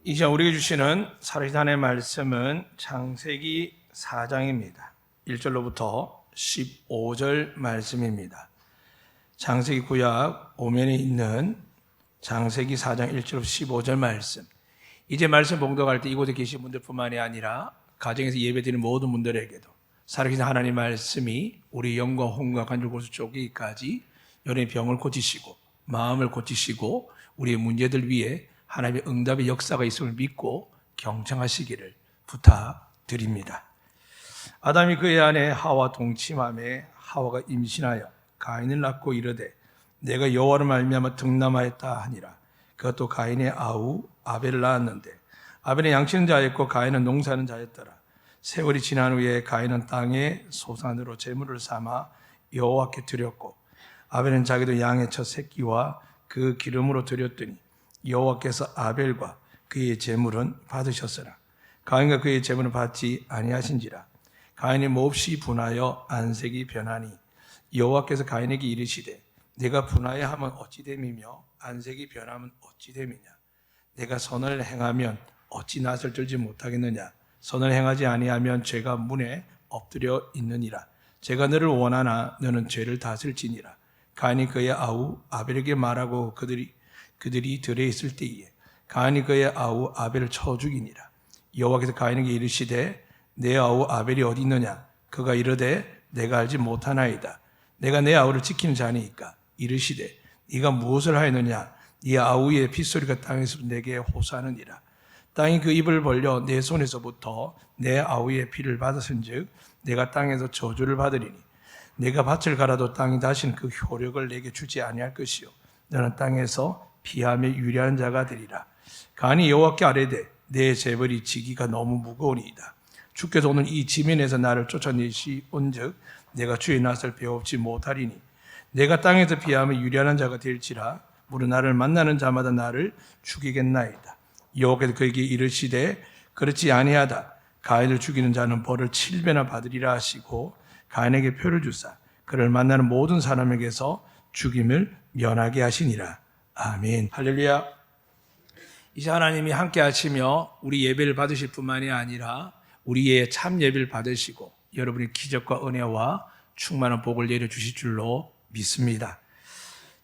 이 시간 우리에게 주시는 살아계신 하나님의 말씀은 창세기 4장입니다. 1절로부터 15절 말씀입니다. 창세기 구약 오면에 있는 창세기 4장 1절부터 15절 말씀. 이제 말씀 봉독할 때 이곳에 계신 분들뿐만이 아니라 가정에서 예배드리는 모든 분들에게도 살아계신 하나님의 말씀이 우리 영과 혼과 관절 골수 쪼개기까지 여러분의 병을 고치시고 마음을 고치시고 우리의 문제들 위에 하나님의 응답의 역사가 있음을 믿고 경청하시기를 부탁드립니다. 아담이 그의 아내 하와 동침함에 하와가 임신하여 가인을 낳고 이르되 내가 여호와로 말미암아 득남하였다 하니라. 그것도 가인의 아우 아벨을 낳았는데 아벨은 양치는 자였고 가인은 농사하는 자였더라. 세월이 지난 후에 가인은 땅의 소산으로 제물을 삼아 여호와께 드렸고 아벨은 자기도 양의 첫 새끼와 그 기름으로 드렸더니 여호와께서 아벨과 그의 제물은 받으셨으나 가인과 그의 제물은 받지 아니하신지라. 가인이 몹시 분하여 안색이 변하니 여호와께서 가인에게 이르시되 내가 분하여 하면 어찌 됨이며 안색이 변하면 어찌 됨이냐. 내가 선을 행하면 어찌 낯을 들지 못하겠느냐. 선을 행하지 아니하면 죄가 문에 엎드려 있느니라. 제가 너를 원하나 너는 죄를 다스릴지니라. 가인이 그의 아우 아벨에게 말하고 그들이 들에 있을 때에 가인이 그의 아우 아벨을 쳐 죽이니라. 여호와께서 가인에게 이르시되 내 아우 아벨이 어디 있느냐. 그가 이르되 내가 알지 못하나이다. 내가 내 아우를 지키는 자니까. 이르시되 네가 무엇을 하였느냐. 네 아우의 핏소리가 땅에서 내게 호소하느니라. 땅이 그 입을 벌려 내 손에서부터 내 아우의 피를 받았은즉 내가 땅에서 저주를 받으리니 내가 밭을 갈아도 땅이 다시는 그 효력을 내게 주지 아니할 것이요 너는 땅에서 피하며 유리한 자가 되리라. 가인이 여호와께 아뢰되 내 재벌이 지기가 너무 무거우니이다. 주께서 오늘 이 지면에서 나를 쫓아내시온즉 내가 주의 낯을 배웁지 못하리니 내가 땅에서 피하며 유리한 자가 될지라. 무릇 나를 만나는 자마다 나를 죽이겠나이다. 여호와께서 그에게 이르시되 그렇지 아니하다. 가인을 죽이는 자는 벌을 7배나 받으리라 하시고 가인에게 표를 주사 그를 만나는 모든 사람에게서 죽임을 면하게 하시니라. 아멘. 할렐루야. 이제 하나님이 함께 하시며 우리 예배를 받으실 뿐만이 아니라 우리의 참 예배를 받으시고 여러분의 기적과 은혜와 충만한 복을 내려주실 줄로 믿습니다.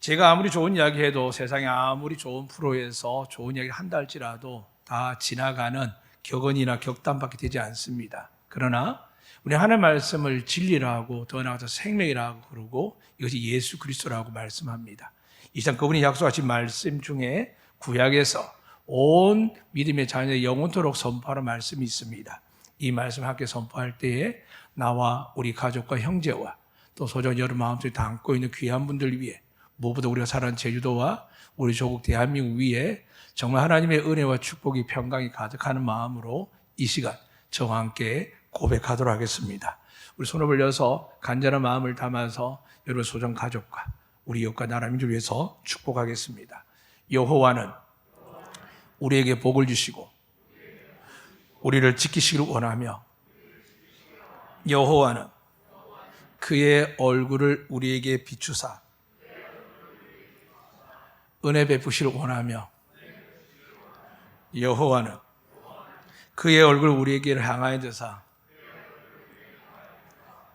제가 아무리 좋은 이야기 해도 세상에 아무리 좋은 프로에서 좋은 이야기를 한다 할지라도 다 지나가는 격언이나 격담밖에 되지 않습니다. 그러나 우리 하나님의 말씀을 진리라고 더 나아가서 생명이라고 그러고 이것이 예수 그리스도라고 말씀합니다. 이 시간 그분이 약속하신 말씀 중에 구약에서 온 믿음의 자녀의 영원토록 선포하는 말씀이 있습니다. 이 말씀을 함께 선포할 때에 나와 우리 가족과 형제와 또 소중한 여러분 마음속에 담고 있는 귀한 분들 위해 무엇보다 우리가 살아가는 제주도와 우리 조국 대한민국 위에 정말 하나님의 은혜와 축복이 평강이 가득하는 마음으로 이 시간 저와 함께 고백하도록 하겠습니다. 우리 손을 벌려서 간절한 마음을 담아서 여러분 소중 가족과 우리 이웃과 나라 민족을 위해서 축복하겠습니다. 여호와는 우리에게 복을 주시고 우리를 지키시기를 원하며 여호와는 그의 얼굴을 우리에게 비추사 은혜 베푸시기를 원하며 여호와는 그의 얼굴을 우리에게 향하여 드사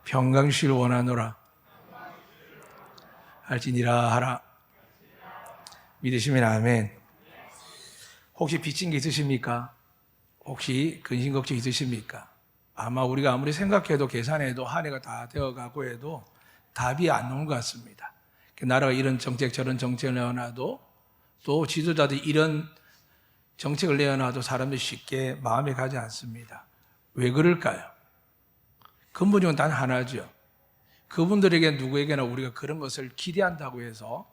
평강 주시기를 원하노라 할지니라 하라. 믿으시면 아멘. 혹시 빚진 게 있으십니까? 혹시 근심 걱정 있으십니까? 아마 우리가 아무리 생각해도 계산해도 한 해가 다 되어가고 해도 답이 안 나온 것 같습니다. 나라가 이런 정책 저런 정책을 내어놔도 또 지도자들이 이런 정책을 내어놔도 사람들이 쉽게 마음에 가지 않습니다. 왜 그럴까요? 근본적으로 단 하나죠. 그분들에게 누구에게나 우리가 그런 것을 기대한다고 해서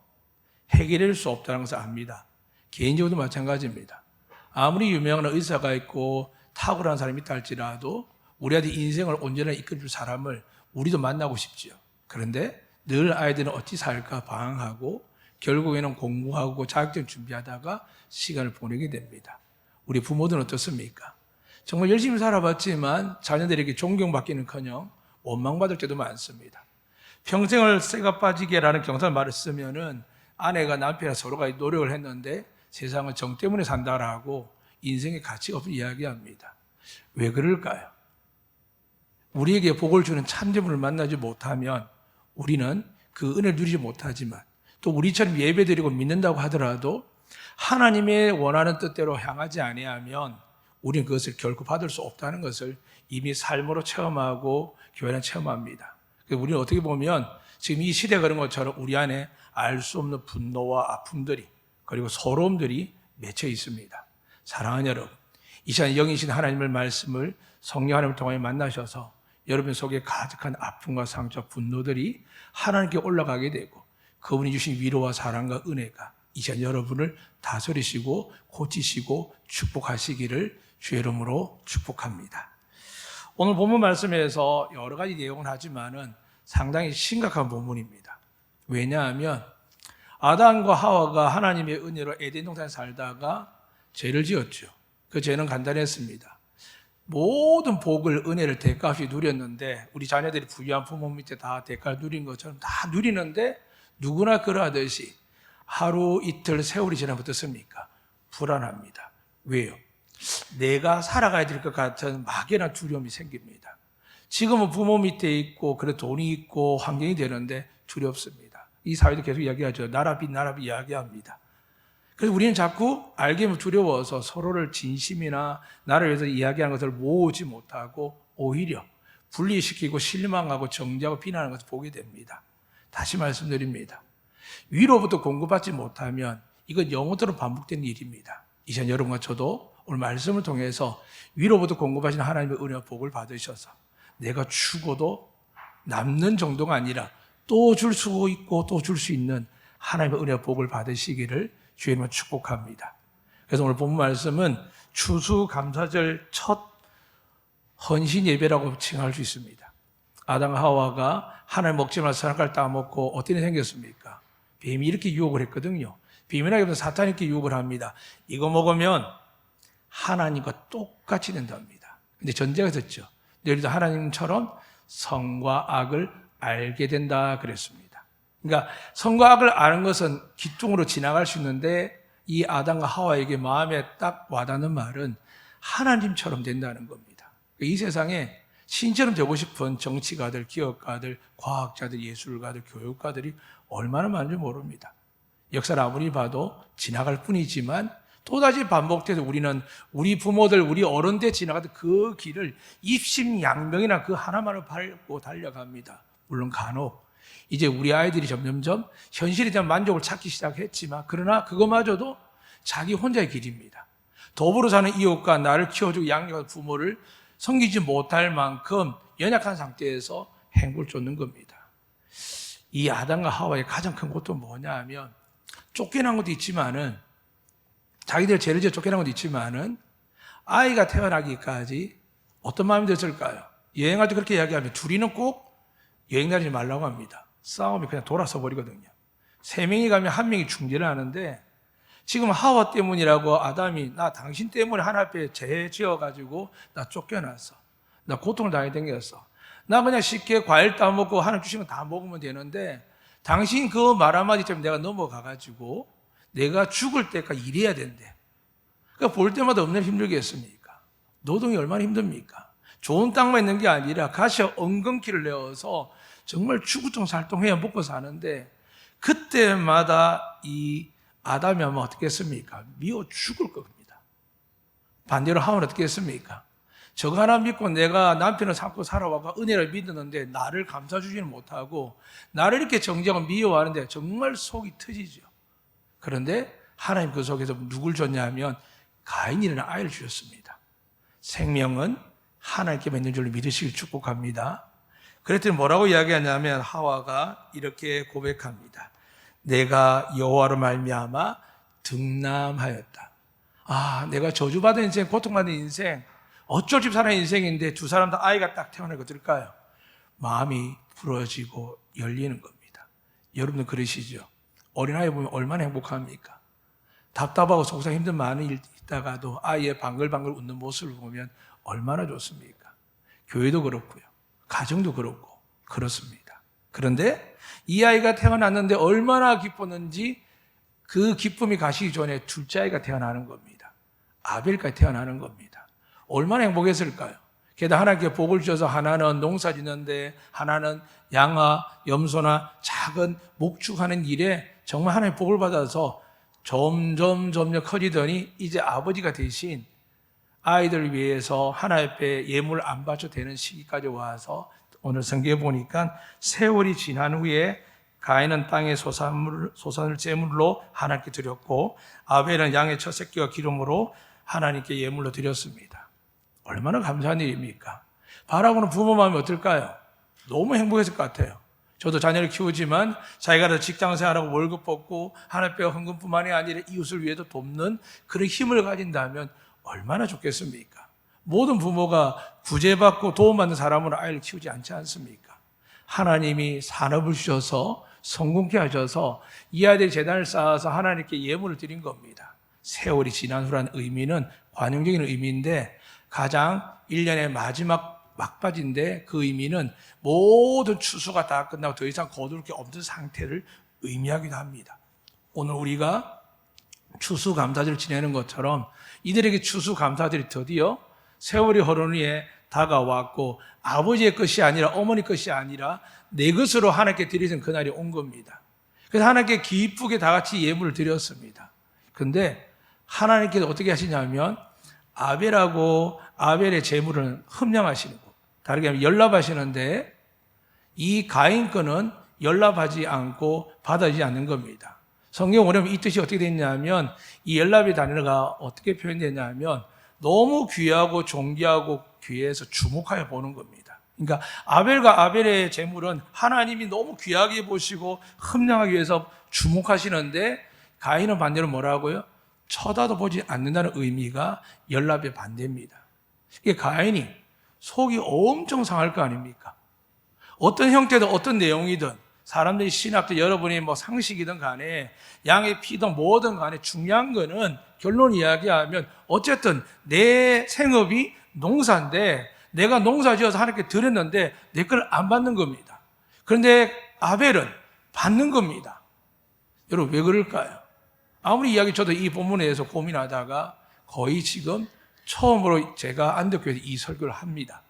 해결할 수 없다는 것을 압니다. 개인적으로도 마찬가지입니다. 아무리 유명한 의사가 있고 탁월한 사람이 있다 할지라도 우리한테 인생을 온전히 이끌어줄 사람을 우리도 만나고 싶지요. 그런데 늘 아이들은 어찌 살까 방황하고 결국에는 공부하고 자격증 준비하다가 시간을 보내게 됩니다. 우리 부모들은 어떻습니까? 정말 열심히 살아봤지만 자녀들에게 존경받기는커녕 원망받을 때도 많습니다. 평생을 쇠가 빠지게라는 경상 말을 쓰면은 아내가 남편이랑 서로가 노력을 했는데 세상은 정 때문에 산다라고 인생의 가치가 없을 이야기합니다. 왜 그럴까요? 우리에게 복을 주는 참되물을 만나지 못하면 우리는 그 은혜를 누리지 못하지만 또 우리처럼 예배드리고 믿는다고 하더라도 하나님의 원하는 뜻대로 향하지 아니하면 우리는 그것을 결코 받을 수 없다는 것을 이미 삶으로 체험하고 교회는 체험합니다. 우리는 어떻게 보면 지금 이 시대가 그런 것처럼 우리 안에 알 수 없는 분노와 아픔들이 그리고 서러움들이 맺혀 있습니다. 사랑하는 여러분, 이 시간 영이신 하나님의 말씀을 성령 하나님을 통하여 만나셔서 여러분 속에 가득한 아픔과 상처, 분노들이 하나님께 올라가게 되고 그분이 주신 위로와 사랑과 은혜가 이 시간 여러분을 다스리시고 고치시고 축복하시기를 주의 이름으로 축복합니다. 오늘 본문 말씀에서 여러 가지 내용을 하지만은 상당히 심각한 본문입니다. 왜냐하면 아담과 하와가 하나님의 은혜로 에덴 동산에 살다가 죄를 지었죠. 그 죄는 간단했습니다. 모든 복을, 은혜를 대가없이 누렸는데 우리 자녀들이 부유한 부모 밑에 다 대가를 누린 것처럼 다 누리는데 누구나 그러하듯이 하루 이틀 세월이 지나면 어떻습니까? 불안합니다. 왜요? 내가 살아가야 될 것 같은 막연한 두려움이 생깁니다. 지금은 부모 밑에 있고 그래 돈이 있고 환경이 되는데 두렵습니다. 이 사회도 계속 이야기하죠. 나라비 이야기합니다. 그래서 우리는 자꾸 알게 두려워서 서로를 진심이나 나를 위해서 이야기하는 것을 모으지 못하고 오히려 분리시키고 실망하고 정죄하고 비난하는 것을 보게 됩니다. 다시 말씀드립니다. 위로부터 공급받지 못하면 이건 영원토록 반복되는 일입니다. 이 시간 여러분과 저도 오늘 말씀을 통해서 위로부터 공급하시는 하나님의 은혜와 복을 받으셔서 내가 죽어도 남는 정도가 아니라 또 줄 수 있고 또 줄 수 있는 하나님의 은혜와 복을 받으시기를 주의 이름으로 축복합니다. 그래서 오늘 본문 말씀은 추수감사절 첫 헌신 예배라고 칭할 수 있습니다. 아담과 하와가 하나님 먹지 말라 선악과를 따먹고 어떤 일이 생겼습니까? 뱀이 이렇게 유혹을 했거든요. 뱀이라기보다 사탄이 이렇게 유혹을 합니다. 이거 먹으면 하나님과 똑같이 된답니다. 근데 전제가 있었죠. 너희도 하나님처럼 선과 악을 알게 된다 그랬습니다. 그러니까 선과 악을 아는 것은 기둥으로 지나갈 수 있는데 이 아담과 하와에게 마음에 딱 와닿는 말은 하나님처럼 된다는 겁니다. 이 세상에 신처럼 되고 싶은 정치가들, 기업가들, 과학자들, 예술가들, 교육가들이 얼마나 많은지 모릅니다. 역사를 아무리 봐도 지나갈 뿐이지만 또다시 반복돼서 우리는 우리 부모들, 우리 어른들 지나가던 그 길을 입심양명이나 그 하나만을 밟고 달려갑니다. 물론 간혹 이제 우리 아이들이 점점점 현실에 대한 만족을 찾기 시작했지만 그러나 그거마저도 자기 혼자의 길입니다. 더불어 사는 이웃과 나를 키워주고 양육한 부모를 섬기지 못할 만큼 연약한 상태에서 행복을 쫓는 겁니다. 이 아담과 하와의 가장 큰 고통은 뭐냐 하면 쫓겨난 것도 있지만은 자기들 죄를 지어 쫓겨난 것도 있지만은 아이가 태어나기까지 어떤 마음이 들었을까요? 여행할 때 그렇게 이야기하면 둘이는 꼭 여행 다니지 말라고 합니다. 싸우면 그냥 돌아서 버리거든요. 3명이 가면 1명이 중재를 하는데 지금 하와 때문이라고 아담이 나 당신 때문에 하나 앞에 죄 지어가지고 나 쫓겨났어. 나 고통을 당해 댕겼어. 나 그냥 쉽게 과일 따먹고 하나 주시면 다 먹으면 되는데 당신 그 말 한마디 때문에 내가 넘어가가지고 내가 죽을 때까지 일해야 된대. 그러니까 볼 때마다 얼마나 힘들겠습니까? 노동이 얼마나 힘듭니까? 좋은 땅만 있는 게 아니라 가시와 엉겅퀴를 내어서 정말 추구통살동해야 먹고 사는데 그때마다 이 아담이 하면 어떻게 했습니까? 미워 죽을 겁니다. 반대로 하면 어떻게 했습니까? 저거 하나 믿고 내가 남편을 삼고 살아와가 은혜를 믿었는데 나를 감싸주지는 못하고 나를 이렇게 정죄하고 미워하는데 정말 속이 터지죠. 그런데 하나님 그 속에서 누굴 줬냐 하면 가인이라는 아이를 주셨습니다. 생명은 하나님께 맺는 줄로 믿으시길 축복합니다. 그랬더니 뭐라고 이야기하냐면 하와가 이렇게 고백합니다. 내가 여호와로 말미암아 등남하였다. 내가 저주받은 인생, 고통받은 인생, 어쩔 집 사는 인생인데 두 사람 다 아이가 딱 태어나고 어떨까요? 마음이 부러지고 열리는 겁니다. 여러분도 그러시죠? 어린아이 보면 얼마나 행복합니까? 답답하고 속상 힘든 많은 일 있다가도 아이의 방글방글 웃는 모습을 보면 얼마나 좋습니까? 교회도 그렇고요. 가정도 그렇고 그렇습니다. 그런데 이 아이가 태어났는데 얼마나 기뻤는지 그 기쁨이 가시기 전에 둘째 아이가 태어나는 겁니다. 아벨까지 태어나는 겁니다. 얼마나 행복했을까요? 게다가 하나님께 복을 주셔서 하나는 농사 짓는데, 하나는 양아, 염소나 작은 목축하는 일에 정말 하나님의 복을 받아서 점점 커지더니 이제 아버지가 대신 아이들을 위해서 하나님 앞에 예물 안 바쳐도 되는 시기까지 와서 오늘 성경에 보니까 세월이 지난 후에 가인은 땅의 소산을 제물로 하나님께 드렸고 아벨은 양의 첫 새끼와 기름으로 하나님께 예물로 드렸습니다. 얼마나 감사한 일입니까? 바라보는 부모 마음이 어떨까요? 너무 행복했을 것 같아요. 저도 자녀를 키우지만 자기가 직장 생활하고 월급 받고 하나님 앞에 헌금뿐만이 아니라 이웃을 위해서 돕는 그런 힘을 가진다면 얼마나 좋겠습니까? 모든 부모가 구제받고 도움받는 사람으로 아이를 키우지 않지 않습니까? 하나님이 산업을 주셔서 성공케 하셔서 이 아이들이 재단을 쌓아서 하나님께 예물을 드린 겁니다. 세월이 지난 후라는 의미는 관용적인 의미인데 가장 1년의 마지막 막바지인데 그 의미는 모든 추수가 다 끝나고 더 이상 거둘 게 없는 상태를 의미하기도 합니다. 오늘 우리가 추수감사절을 지내는 것처럼 이들에게 추수감사절이 드디어 세월이 흐른 후에 다가왔고 아버지의 것이 아니라 어머니 것이 아니라 내 것으로 하나님께 드리는 그날이 온 겁니다. 그래서 하나님께 기쁘게 다 같이 예물을 드렸습니다. 그런데 하나님께서 어떻게 하시냐면 아벨하고 아벨의 재물을 흠량하시는 거, 다르게 하면 연납하시는데 이 가인 거는 연납하지 않고 받아지지 않는 겁니다. 성경 원어면 이 뜻이 어떻게 됐냐면 이 연납의 단어가 어떻게 표현되냐면 너무 귀하고 존귀하고 귀해서 주목하여 보는 겁니다. 그러니까 아벨과 아벨의 재물은 하나님이 너무 귀하게 보시고 흠량하기 위해서 주목하시는데 가인은 반대로 뭐라고요? 쳐다도 보지 않는다는 의미가 연납의 반대입니다. 이게 가인이 속이 엄청 상할 거 아닙니까? 어떤 형태든 어떤 내용이든 사람들이 신학도 여러분이 뭐 상식이든 간에 양의 피든 뭐든 간에 중요한 거는 결론 이야기하면 어쨌든 내 생업이 농사인데 내가 농사 지어서 하나님께 드렸는데 내 걸 안 받는 겁니다. 그런데 아벨은 받는 겁니다. 여러분 왜 그럴까요? 아무리 이야기 저도 이 본문에 대해서 고민하다가 거의 지금 처음으로 제가 안덕교회에서 이 설교를 합니다.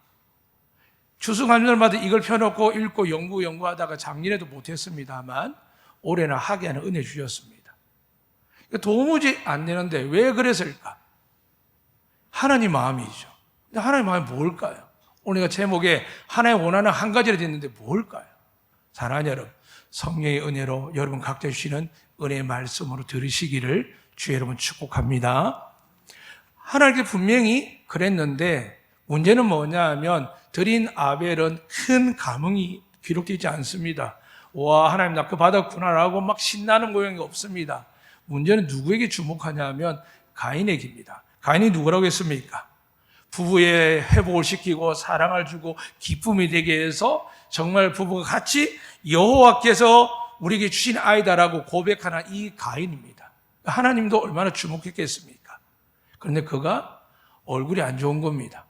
추수감사절마다 이걸 펴놓고 읽고 연구하다가 작년에도 못했습니다만 올해는 하게 하는 은혜 주셨습니다. 도무지 안 되는데 왜 그랬을까? 하나님 마음이죠. 근데 하나님 마음이 뭘까요? 오늘 제가 제목에 하나님 원하는 한 가지를 됐는데 뭘까요? 사랑하는 여러분, 성령의 은혜로 여러분 각자 주시는 은혜의 말씀으로 들으시기를 주의 여러분 축복합니다. 하나님께 분명히 그랬는데 문제는 뭐냐 하면 드린 아벨은 큰 감흥이 기록되지 않습니다. 와, 하나님 나 그거 받았구나라고 막 신나는 모양이 없습니다. 문제는 누구에게 주목하냐면 가인에게입니다. 가인이 누구라고 했습니까? 부부의 회복을 시키고 사랑을 주고 기쁨이 되게 해서 정말 부부가 같이 여호와께서 우리에게 주신 아이다라고 고백하는 이 가인입니다. 하나님도 얼마나 주목했겠습니까? 그런데 그가 얼굴이 안 좋은 겁니다.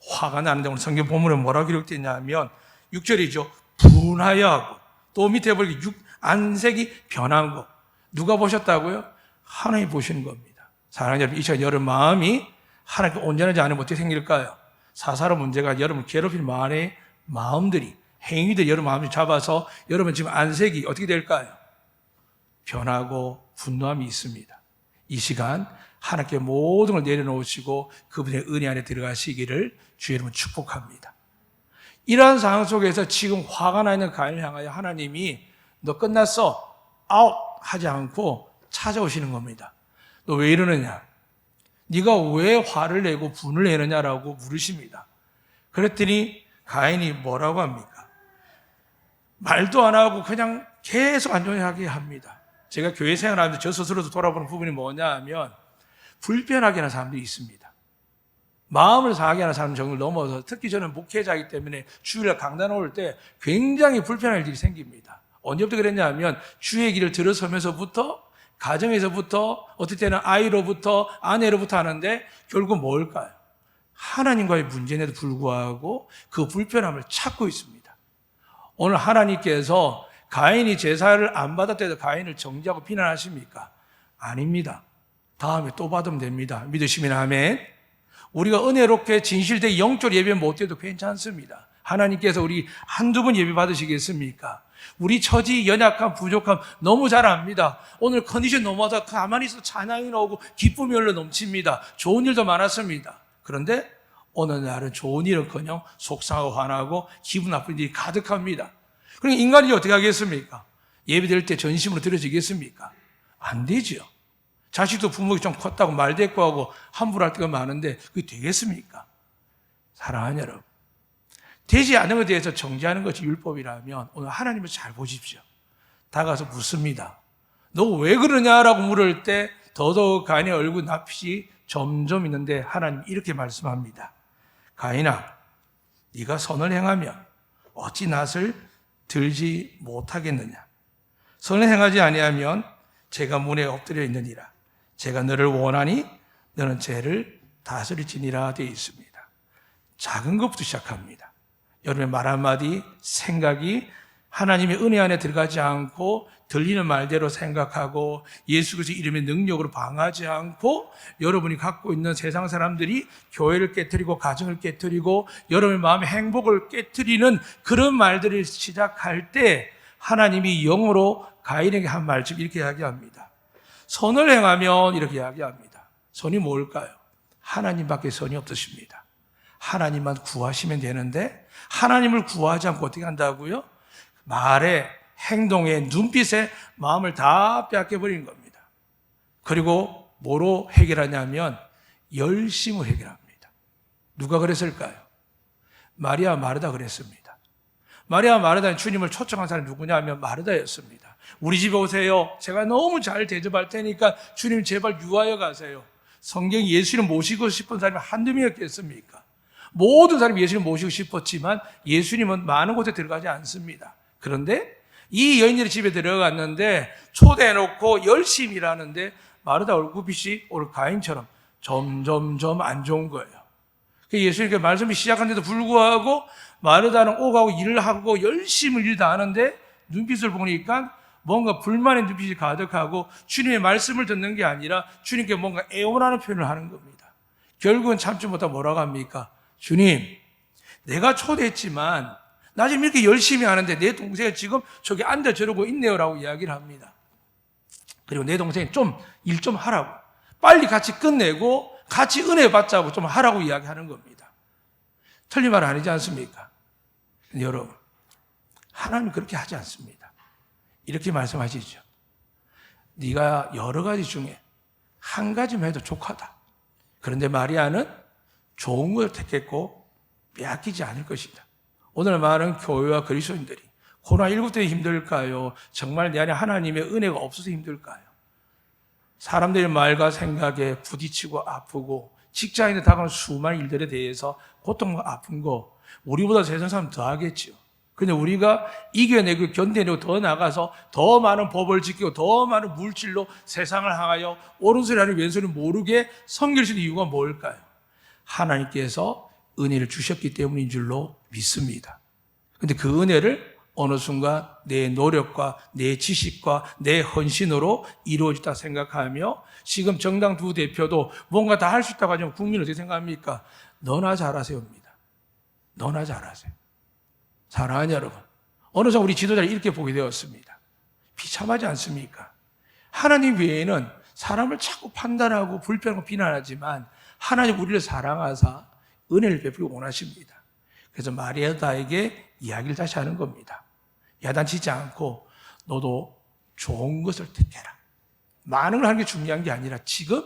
화가 나는데 오늘 성경 본문에 뭐라고 기록되냐면 6절이죠. 분하여 하고 또 밑에 보니까 안색이 변한 거. 누가 보셨다고요? 하나님이 보시는 겁니다. 사랑하는 여러분, 이 시간 여러분 마음이 하나님께 온전하지 않으면 어떻게 생길까요? 사사로운 문제가 여러분 괴롭힐 만의 마음들이 행위들이 여러분 마음을 잡아서 여러분 지금 안색이 어떻게 될까요? 변하고 분노함이 있습니다. 이 시간 하나님께 모든 걸 내려놓으시고 그분의 은혜 안에 들어가시기를 주의 이름으로 축복합니다. 이러한 상황 속에서 지금 화가 나 있는 가인을 향하여 하나님이 너 끝났어 아웃 하지 않고 찾아오시는 겁니다. 너 왜 이러느냐? 네가 왜 화를 내고 분을 내느냐라고 물으십니다. 그랬더니 가인이 뭐라고 합니까? 말도 안 하고 그냥 계속 안정하게 합니다. 제가 교회 생활하면서 저 스스로도 돌아보는 부분이 뭐냐 하면 불편하게 하는 사람들이 있습니다. 마음을 상하게 하는 사람 정을 넘어서 특히 저는 목회자이기 때문에 주일날 강단 올 때 굉장히 불편할 일이 생깁니다. 언제부터 그랬냐 하면 주의 길을 들어서면서부터 가정에서부터 어떨 때는 아이로부터 아내로부터 하는데 결국 뭘까요? 하나님과의 문제에도 불구하고 그 불편함을 찾고 있습니다. 오늘 하나님께서 가인이 제사를 안 받았다고 해서 가인을 정죄하고 비난하십니까? 아닙니다. 다음에 또 받으면 됩니다. 믿으시면 아멘. 우리가 은혜롭게 진실되게 영적 예배 못해도 괜찮습니다. 하나님께서 우리 한두 번 예배 받으시겠습니까? 우리 처지, 연약함, 부족함 너무 잘 압니다. 오늘 컨디션 너무하다 가만히 있어도 찬양이 나오고 기쁨이 흘러 넘칩니다. 좋은 일도 많았습니다. 그런데 어느 날은 좋은 일은커녕 속상하고 화나고 기분 나쁜 일이 가득합니다. 그러니까 인간이 어떻게 하겠습니까? 예배드릴 때 전심으로 드려지겠습니까? 안 되죠. 자식도 부모가 좀 컸다고 말대꾸하고 함부로 할 때가 많은데 그게 되겠습니까? 사랑하는 여러분, 되지 않은 것에 대해서 정죄하는 것이 율법이라면 오늘 하나님을 잘 보십시오. 다가서 묻습니다. 너 왜 그러냐라고 물을 때 더더욱 가인의 얼굴 낯빛이 점점 있는데 하나님 이렇게 말씀합니다. 가인아, 네가 선을 행하면 어찌 낯을 들지 못하겠느냐. 선을 행하지 아니하면 제가 문에 엎드려 있느니라. 제가 너를 원하니 너는 죄를 다스릴지니라 되어 있습니다. 작은 것부터 시작합니다. 여러분의 말 한마디, 생각이 하나님의 은혜 안에 들어가지 않고 들리는 말대로 생각하고 예수 그리스도의 이름의 능력으로 방하지 않고 여러분이 갖고 있는 세상 사람들이 교회를 깨트리고 가정을 깨트리고 여러분의 마음의 행복을 깨트리는 그런 말들을 시작할 때 하나님이 영으로 가인에게 한 말씀 이렇게 이야기합니다. 선을 행하면 이렇게 이야기합니다. 선이 뭘까요? 하나님밖에 선이 없으십니다. 하나님만 구하시면 되는데 하나님을 구하지 않고 어떻게 한다고요? 말에, 행동에, 눈빛에 마음을 다 빼앗겨버리는 겁니다. 그리고 뭐로 해결하냐면 열심으로 해결합니다. 누가 그랬을까요? 마리아 마르다 그랬습니다. 마리아 마르다는 주님을 초청한 사람이 누구냐 하면 마르다였습니다. 우리 집에 오세요. 제가 너무 잘 대접할 테니까 주님 제발 유하여 가세요. 성경에 예수님 모시고 싶은 사람이 한두 명이었겠습니까? 모든 사람이 예수님 모시고 싶었지만 예수님은 많은 곳에 들어가지 않습니다. 그런데 이 여인들이 집에 들어갔는데 초대해놓고 열심히 일하는데 마르다 얼굴빛이 오늘 가인처럼 점점점 안 좋은 거예요. 예수님께 말씀이 시작한데도 불구하고 마르다는 오가고 일을 하고 열심히 일 다 하는데 눈빛을 보니까 뭔가 불만의 눈빛이 가득하고 주님의 말씀을 듣는 게 아니라 주님께 뭔가 애원하는 표현을 하는 겁니다. 결국은 참지 못하고 뭐라고 합니까? 주님, 내가 초대했지만 나 지금 이렇게 열심히 하는데 내 동생이 지금 저기 앉아 저러고 있네요 라고 이야기를 합니다. 그리고 내 동생이 좀 일 좀 하라고, 빨리 같이 끝내고 같이 은혜 받자고 좀 하라고 이야기하는 겁니다. 틀린 말 아니지 않습니까? 여러분, 하나님은 그렇게 하지 않습니다. 이렇게 말씀하시죠. 네가 여러 가지 중에 한 가지만 해도 족하다. 그런데 마리아는 좋은 걸 택했고 빼앗기지 않을 것이다. 오늘 많은 교회와 그리스도인들이 코로나19 때문에 힘들까요? 정말 내 안에 하나님의 은혜가 없어서 힘들까요? 사람들의 말과 생각에 부딪히고 아프고 직장인에 다가오는 수많은 일들에 대해서 고통과 아픈 거 우리보다 세상 사람 더 하겠죠. 근데 우리가 이겨내고 견뎌내고 더 나가서 더 많은 법을 지키고 더 많은 물질로 세상을 향하여 오른손이 아닌 왼손이 모르게 섬길 수 있는 이유가 뭘까요? 하나님께서 은혜를 주셨기 때문인 줄로 믿습니다. 근데 그 은혜를 어느 순간 내 노력과 내 지식과 내 헌신으로 이루어졌다 생각하며 지금 정당 두 대표도 뭔가 다 할 수 있다고 하면 국민은 어떻게 생각합니까? 너나 잘하세요입니다. 너나 잘하세요. 사랑하는 여러분, 어느 순간 우리 지도자를 이렇게 보게 되었습니다. 비참하지 않습니까? 하나님 외에는 사람을 자꾸 판단하고 불평하고 비난하지만 하나님 우리를 사랑하사 은혜를 베풀기 원하십니다. 그래서 마리아다에게 이야기를 다시 하는 겁니다. 야단치지 않고 너도 좋은 것을 택해라. 많은 걸 하는 게 중요한 게 아니라 지금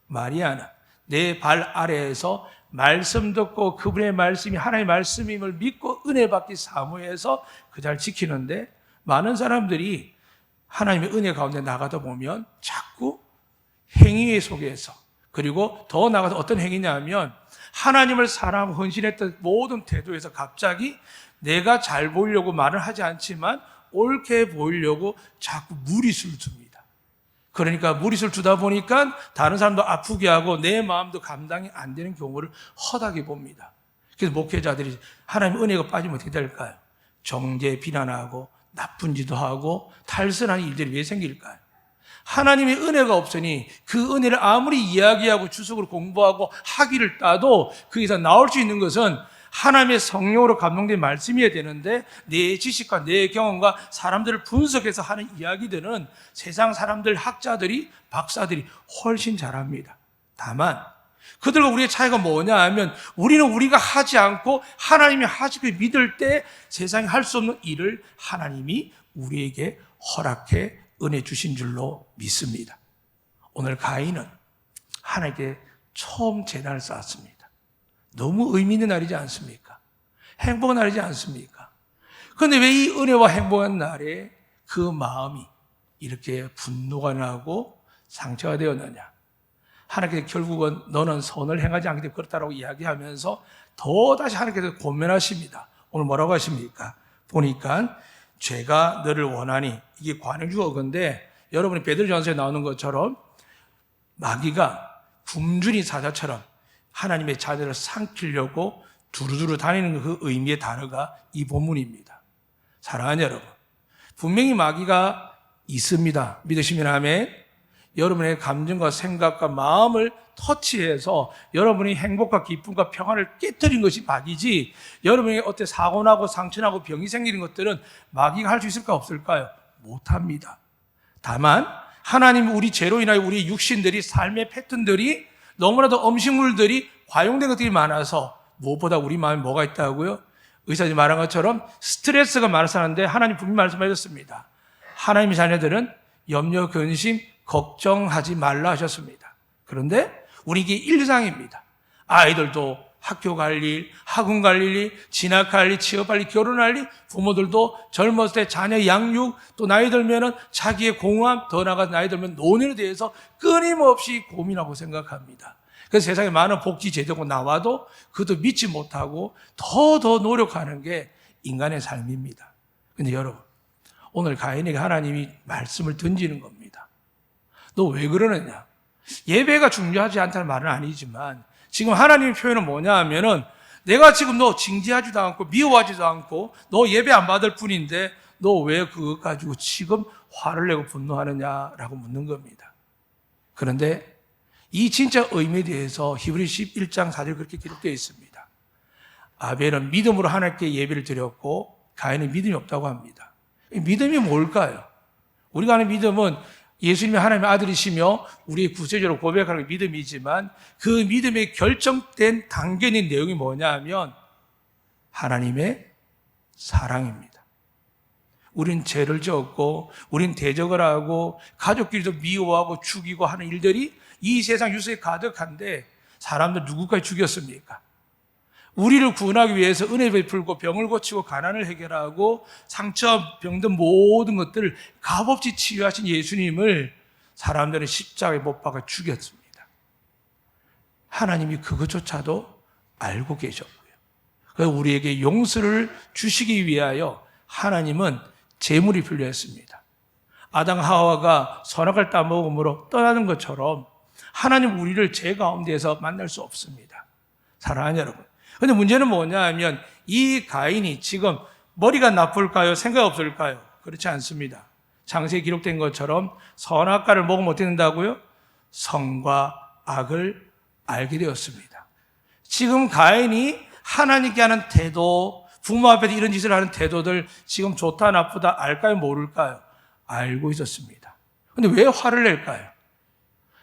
마리아는 내 발 아래에서 말씀 듣고 그분의 말씀이 하나님의 말씀임을 믿고 은혜 받기 사모해서 그 자리를 지키는데 많은 사람들이 하나님의 은혜 가운데 나가다 보면 자꾸 행위 속에서 그리고 더 나아가서 어떤 행위냐면 하나님을 사랑하고 헌신했던 모든 태도에서 갑자기 내가 잘 보이려고 말을 하지 않지만 옳게 보이려고 자꾸 무리수를 줍니다. 그러니까 무리수를 주다 보니까 다른 사람도 아프게 하고 내 마음도 감당이 안 되는 경우를 허다하게 봅니다. 그래서 목회자들이 하나님의 은혜가 빠지면 어떻게 될까요? 정죄, 비난하고 나쁜 짓도 하고 탈선한 일들이 왜 생길까요? 하나님의 은혜가 없으니 그 은혜를 아무리 이야기하고 주석으로 공부하고 학위를 따도 거기서 나올 수 있는 것은 하나님의 성령으로 감동된 말씀이어야 되는데 내 지식과 내 경험과 사람들을 분석해서 하는 이야기들은 세상 사람들, 학자들이, 박사들이 훨씬 잘합니다. 다만 그들과 우리의 차이가 뭐냐 하면 우리는 우리가 하지 않고 하나님이 하시길 믿을 때 세상에 할 수 없는 일을 하나님이 우리에게 허락해 은혜 주신 줄로 믿습니다. 오늘 가인은 하나님께 처음 제단을 쌓았습니다. 너무 의미 있는 날이지 않습니까? 행복한 날이지 않습니까? 그런데 왜 이 은혜와 행복한 날에 그 마음이 이렇게 분노가 나고 상처가 되었느냐? 하나님께서 결국은 너는 선을 행하지 않기 때문에 그렇다라고 이야기하면서 더다시 하나님께서 권면하십니다. 오늘 뭐라고 하십니까? 보니까 죄가 너를 원하니, 이게 관행주어건데 여러분이 베드로전서에 나오는 것처럼 마귀가 굶주린 사자처럼 하나님의 자녀를 삼키려고 두루두루 다니는 그 의미의 단어가 이 본문입니다. 사랑하는 여러분, 분명히 마귀가 있습니다. 믿으시면 아멘. 여러분의 감정과 생각과 마음을 터치해서 여러분이 행복과 기쁨과 평안을 깨뜨린 것이 마귀지, 여러분이 어때 사고나고 상처나고 병이 생기는 것들은 마귀가 할 수 있을까 없을까요? 못합니다. 다만 하나님 우리 죄로 인하여 우리 육신들이, 삶의 패턴들이, 너무나도 음식물들이 과용된 것들이 많아서 무엇보다 우리 마음에 뭐가 있다고요? 의사들이 말한 것처럼 스트레스가 많아서 하는데 하나님 분명히 말씀하셨습니다. 하나님의 자녀들은 염려, 근심, 걱정하지 말라 하셨습니다. 그런데 우리 이게 일상입니다. 아이들도 학교 갈 일, 학원 갈 일, 진학할 일, 취업할 일, 결혼할 일, 부모들도 젊었을 때 자녀 양육, 또 나이 들면은 자기의 공허함, 더 나아가서 나이 들면 노년에 대해서 끊임없이 고민하고 생각합니다. 그래서 세상에 많은 복지 제도가 나와도 그것도 믿지 못하고 더 노력하는 게 인간의 삶입니다. 근데 여러분, 오늘 가인에게 하나님이 말씀을 던지는 겁니다. 너 왜 그러느냐? 예배가 중요하지 않다는 말은 아니지만 지금 하나님의 표현은 뭐냐 하면은 내가 지금 너 징계하지도 않고 미워하지도 않고 너 예배 안 받을 뿐인데 너 왜 그것 가지고 지금 화를 내고 분노하느냐라고 묻는 겁니다. 그런데 이 진짜 의미에 대해서 히브리서 11장 4절 그렇게 기록되어 있습니다. 아벨은 믿음으로 하나님께 예배를 드렸고 가인은 믿음이 없다고 합니다. 믿음이 뭘까요? 우리가 아는 믿음은 예수님이 하나님의 아들이시며 우리의 구세주로 고백하는 믿음이지만 그 믿음의 결정된 단계인 내용이 뭐냐 하면 하나님의 사랑입니다. 우린 죄를 지었고 우린 대적을 하고 가족끼리도 미워하고 죽이고 하는 일들이 이 세상 유세에 가득한데 사람들 누구까지 죽였습니까? 우리를 구원하기 위해서 은혜 베풀고 병을 고치고 가난을 해결하고 상처, 병든 모든 것들을 값없이 치유하신 예수님을 사람들은 십자가에 못 박아 죽였습니다. 하나님이 그것조차도 알고 계셨고요. 그래서 우리에게 용서를 주시기 위하여 하나님은 제물이 필요했습니다. 아담 하와가 선악을 따먹음으로 떠나는 것처럼 하나님 우리를 죄 가운데에서 만날 수 없습니다. 사랑하는 여러분, 그런데 문제는 뭐냐 하면 이 가인이 지금 머리가 나쁠까요? 생각 없을까요? 그렇지 않습니다. 창세기에 기록된 것처럼 선악과를 먹으면 어떻게 된다고요? 선과 악을 알게 되었습니다. 지금 가인이 하나님께 하는 태도, 부모 앞에서 이런 짓을 하는 태도들 지금 좋다 나쁘다 알까요? 모를까요? 알고 있었습니다. 그런데 왜 화를 낼까요?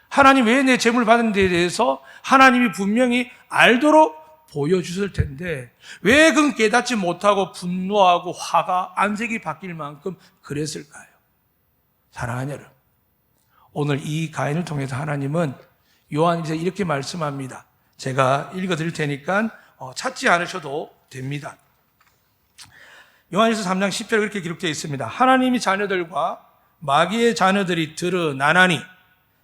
하나님 왜 내 재물 받은 데에 대해서 하나님이 분명히 알도록 보여주실 텐데 왜 그건 깨닫지 못하고 분노하고 화가 안색이 바뀔 만큼 그랬을까요? 사랑하는 여러분, 오늘 이 가인을 통해서 하나님은 요한일서 이렇게 말씀합니다. 제가 읽어드릴 테니까 찾지 않으셔도 됩니다. 요한일서 3장 10절에 그렇게 기록되어 있습니다. 하나님이 자녀들과 마귀의 자녀들이 드러나나니.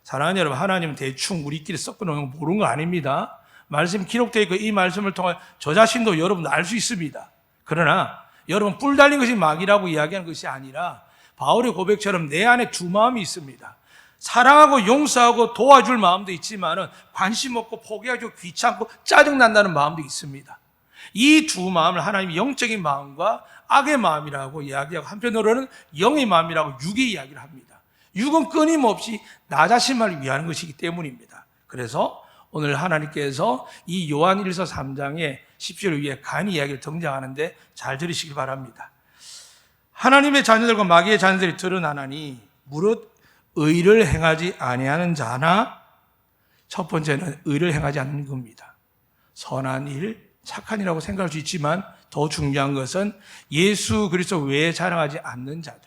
사랑하는 여러분, 하나님은 대충 우리끼리 섞어놓은 거 모르는 거 아닙니다. 말씀 기록되어 있고 이 말씀을 통해 저 자신도 여러분 알 수 있습니다. 그러나 여러분 뿔 달린 것이 마귀라고 이야기하는 것이 아니라 바울의 고백처럼 내 안에 두 마음이 있습니다. 사랑하고 용서하고 도와줄 마음도 있지만 관심 없고 포기하고 귀찮고 짜증난다는 마음도 있습니다. 이 두 마음을 하나님이 영적인 마음과 악의 마음이라고 이야기하고 한편으로는 영의 마음이라고 육의 이야기를 합니다. 육은 끊임없이 나 자신만을 위하는 것이기 때문입니다. 그래서 오늘 하나님께서 이 요한 1서 3장의 10절 위에 가인 이야기를 등장하는데 잘 들으시길 바랍니다. 하나님의 자녀들과 마귀의 자녀들이 드러나나니 무릇 의를 행하지 아니하는 자나, 첫 번째는 의를 행하지 않는 겁니다. 선한 일, 착한 일이라고 생각할 수 있지만 더 중요한 것은 예수 그리스도 외에 자랑하지 않는 자들.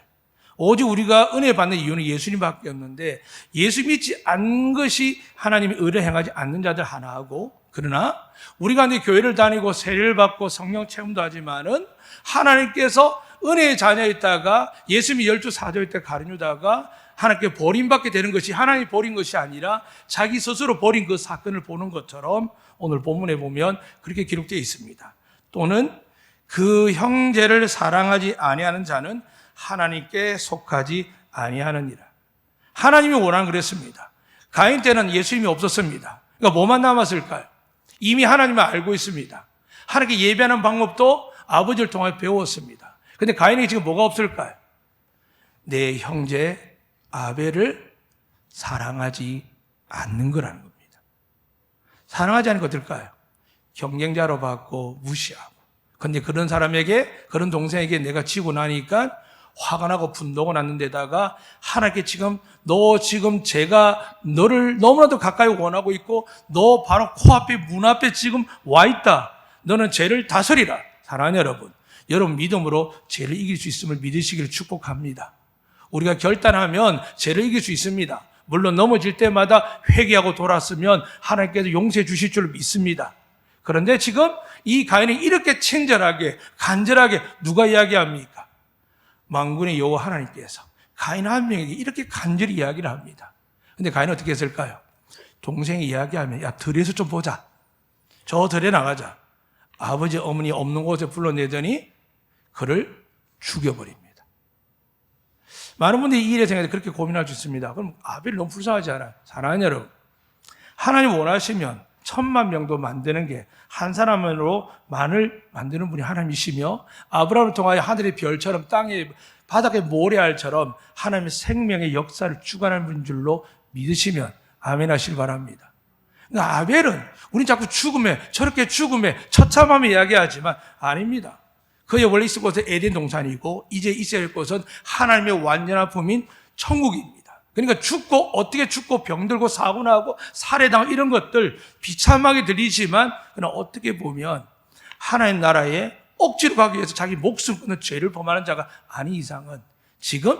오직 우리가 은혜 받는 이유는 예수님밖에 없는데 예수 믿지 않는 것이 하나님의 의를 행하지 않는 자들 하나하고, 그러나 우리가 이제 교회를 다니고 세례를 받고 성령 체험도 하지만은 하나님께서 은혜의 자녀였다가 예수님이 12 사도일 때 가르누다가 하나님께 버림받게 되는 것이 하나님이 버린 것이 아니라 자기 스스로 버린 그 사건을 보는 것처럼 오늘 본문에 보면 그렇게 기록되어 있습니다. 또는 그 형제를 사랑하지 아니하는 자는 하나님께 속하지 아니하느니라. 하나님이 원하는 그랬습니다. 가인 때는 예수님이 없었습니다. 그러니까 뭐만 남았을까요? 이미 하나님을 알고 있습니다. 하나님께 예배하는 방법도 아버지를 통해 배웠습니다. 그런데 가인에게 지금 뭐가 없을까요? 내 형제 아벨을 사랑하지 않는 거라는 겁니다. 사랑하지 않는 게 어떨까요? 경쟁자로 받고 무시하고. 그런데 그런 사람에게, 그런 동생에게 내가 지고 나니까 화가 나고 분노가 났는데다가 하나님께 지금 너 지금 제가 너를 너무나도 가까이 원하고 있고 너 바로 코앞에 문 앞에 지금 와 있다. 너는 죄를 다스리라. 사랑하는 여러분 믿음으로 죄를 이길 수 있음을 믿으시기를 축복합니다. 우리가 결단하면 죄를 이길 수 있습니다. 물론 넘어질 때마다 회개하고 돌았으면 하나님께서 용서해 주실 줄 믿습니다. 그런데 지금 이 가인이 이렇게 친절하게 간절하게 누가 이야기합니까? 만군의 여호와 하나님께서 가인 한 명에게 이렇게 간절히 이야기를 합니다. 근데 가인은 어떻게 했을까요? 동생이 이야기하면 야 들에서 좀 보자. 저 들에 나가자. 아버지 어머니 없는 곳에 불러내더니 그를 죽여버립니다. 많은 분들이 이 일에 생각해 그렇게 고민할 수 있습니다. 그럼 아벨이 너무 불쌍하지 않아요? 사랑하는 여러분, 하나님 원하시면 10,000,000명도 만드는 게 한 사람으로 만을 만드는 분이 하나님이시며 아브라함을 통하여 하늘의 별처럼 땅에 바닥에 모래알처럼 하나님의 생명의 역사를 주관하는 분인 줄로 믿으시면 아멘 하시길 바랍니다. 그러니까 아벨은 우린 자꾸 죽음에 저렇게 죽음에 처참함을 이야기하지만 아닙니다. 그의 원래 있을 곳은 에덴 동산이고 이제 있어야 할 곳은 하나님의 완전한 품인 천국입니다. 그러니까 죽고 어떻게 죽고 병들고 사고나고 살해당하고 이런 것들 비참하게 들리지만 그러나 어떻게 보면 하나님 나라에 억지로 가기 위해서 자기 목숨 끊는 죄를 범하는 자가 아닌 이상은 지금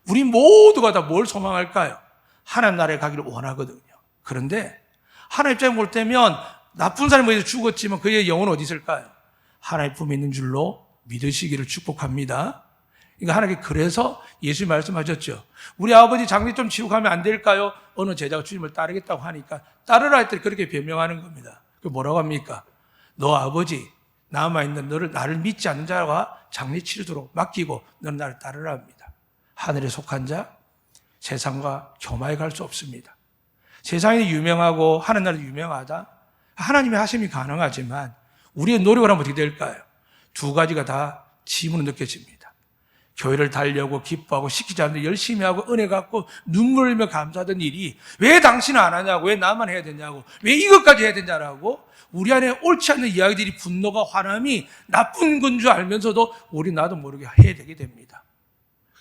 우리 모두가 다 뭘 소망할까요? 하나님 나라에 가기를 원하거든요. 그런데 하나님 입장에 볼 때면 나쁜 사람이 모여서 죽었지만 그의 영혼은 어디 있을까요? 하나님 품에 있는 줄로 믿으시기를 축복합니다. 그러니까 하나님께 그래서 예수님 말씀하셨죠. 우리 아버지 장례 좀 치고 가면 안 될까요? 어느 제자가 주님을 따르겠다고 하니까 따르라 했더니 그렇게 변명하는 겁니다. 그 뭐라고 합니까? 너 아버지 남아있는 나를 믿지 않는 자가 장례 치르도록 맡기고 너는 나를 따르라 합니다. 하늘에 속한 자 세상과 교마에 갈 수 없습니다. 세상이 유명하고 하는 나라도 유명하다. 하나님의 하심이 가능하지만 우리의 노력을 하면 어떻게 될까요? 두 가지가 다 짐으로 느껴집니다. 교회를 달려고 기뻐하고 시키지 않는데 열심히 하고 은혜 갖고 눈물 흘리며 감사하던 일이 왜 당신은 안 하냐고, 왜 나만 해야 되냐고, 왜 이것까지 해야 되냐라고 우리 안에 옳지 않는 이야기들이 분노가 화남이 나쁜 건 줄 알면서도 우리 나도 모르게 해야 되게 됩니다.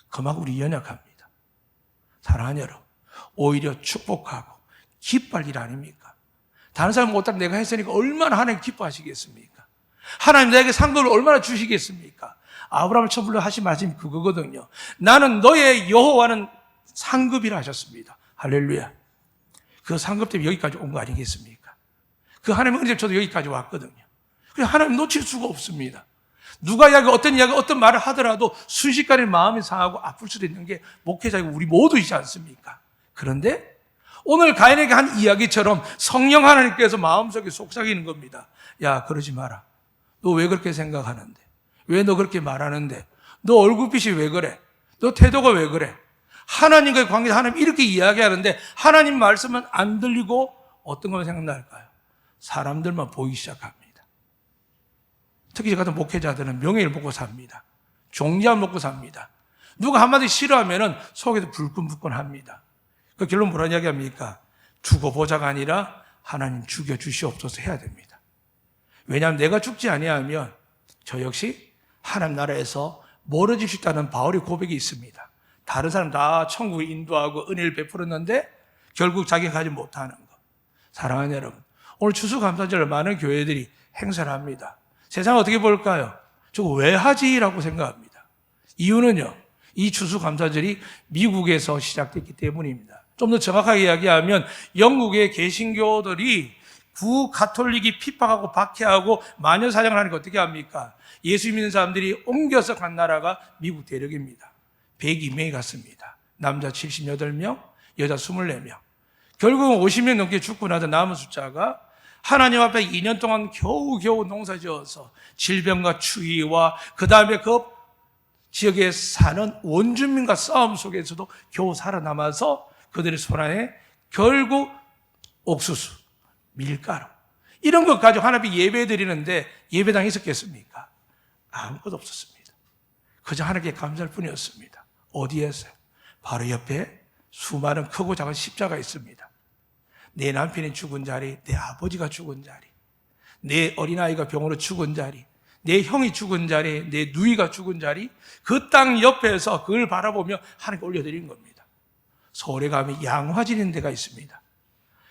그만큼 우리 연약합니다. 사랑하는 여러분, 오히려 축복하고 기뻐할 일 아닙니까? 다른 사람 못하면 내가 했으니까 얼마나 하나님 기뻐하시겠습니까? 하나님 나에게 상급을 얼마나 주시겠습니까? 아브라함을 처불러 하신 말씀이 그거거든요. 나는 너의 여호와는 상급이라 하셨습니다. 할렐루야. 그 상급 때문에 여기까지 온 거 아니겠습니까? 그 하나님의 은혜 저도 여기까지 왔거든요. 그래서 하나님 놓칠 수가 없습니다. 누가 어떤 이야기, 어떤 말을 하더라도 순식간에 마음이 상하고 아플 수도 있는 게 목회자이고 우리 모두이지 않습니까? 그런데 오늘 가인에게 한 이야기처럼 성령 하나님께서 마음속에 속삭이는 겁니다. 야, 그러지 마라. 너 왜 그렇게 생각하는데? 왜 너 그렇게 말하는데? 너 얼굴빛이 왜 그래? 너 태도가 왜 그래? 하나님과의 관계에서 하나님 이렇게 이야기하는데 하나님 말씀은 안 들리고 어떤 것만 생각날까요? 사람들만 보이기 시작합니다. 특히 저 같은 목회자들은 명예를 먹고 삽니다. 종기만 먹고 삽니다. 누가 한마디 싫어하면은 속에서 불끈불끈합니다. 그 결론 뭐라 이야기합니까? 죽어보자가 아니라 하나님 죽여주시옵소서 해야 됩니다. 왜냐하면 내가 죽지 아니하면 저 역시 하나님 나라에서 멀어질 수 있다는 바울의 고백이 있습니다. 다른 사람 다 천국에 인도하고 은혜를 베풀었는데 결국 자기가 가지 못하는 것. 사랑하는 여러분, 오늘 추수감사절을 많은 교회들이 행사를 합니다. 세상 어떻게 볼까요? 저거 왜 하지? 라고 생각합니다. 이유는요, 이 추수감사절이 미국에서 시작됐기 때문입니다. 좀 더 정확하게 이야기하면 영국의 개신교들이 구가톨릭이 핍박하고 박해하고 마녀 사냥을 하니까 어떻게 합니까? 예수 믿는 사람들이 옮겨서 간 나라가 미국 대륙입니다. 102명이 갔습니다. 남자 78명, 여자 24명. 결국은 50명 넘게 죽고 나서 남은 숫자가 하나님 앞에 2년 동안 겨우겨우 농사 지어서 질병과 추위와 그 다음에 그 지역에 사는 원주민과 싸움 속에서도 겨우 살아남아서 그들의 손안에 결국 옥수수, 밀가루 이런 것 가지고 하나님 예배 드리는데 예배당이 있었겠습니까? 아무것도 없었습니다. 그저 하나님께 감사할 뿐이었습니다. 어디에서요? 바로 옆에 수많은 크고 작은 십자가 있습니다. 내 남편이 죽은 자리, 내 아버지가 죽은 자리, 내 어린아이가 병으로 죽은 자리, 내 형이 죽은 자리, 내 누이가 죽은 자리, 그 땅 옆에서 그걸 바라보며 하나님께 올려드리는 겁니다. 서울에 가면 양화진인 데가 있습니다.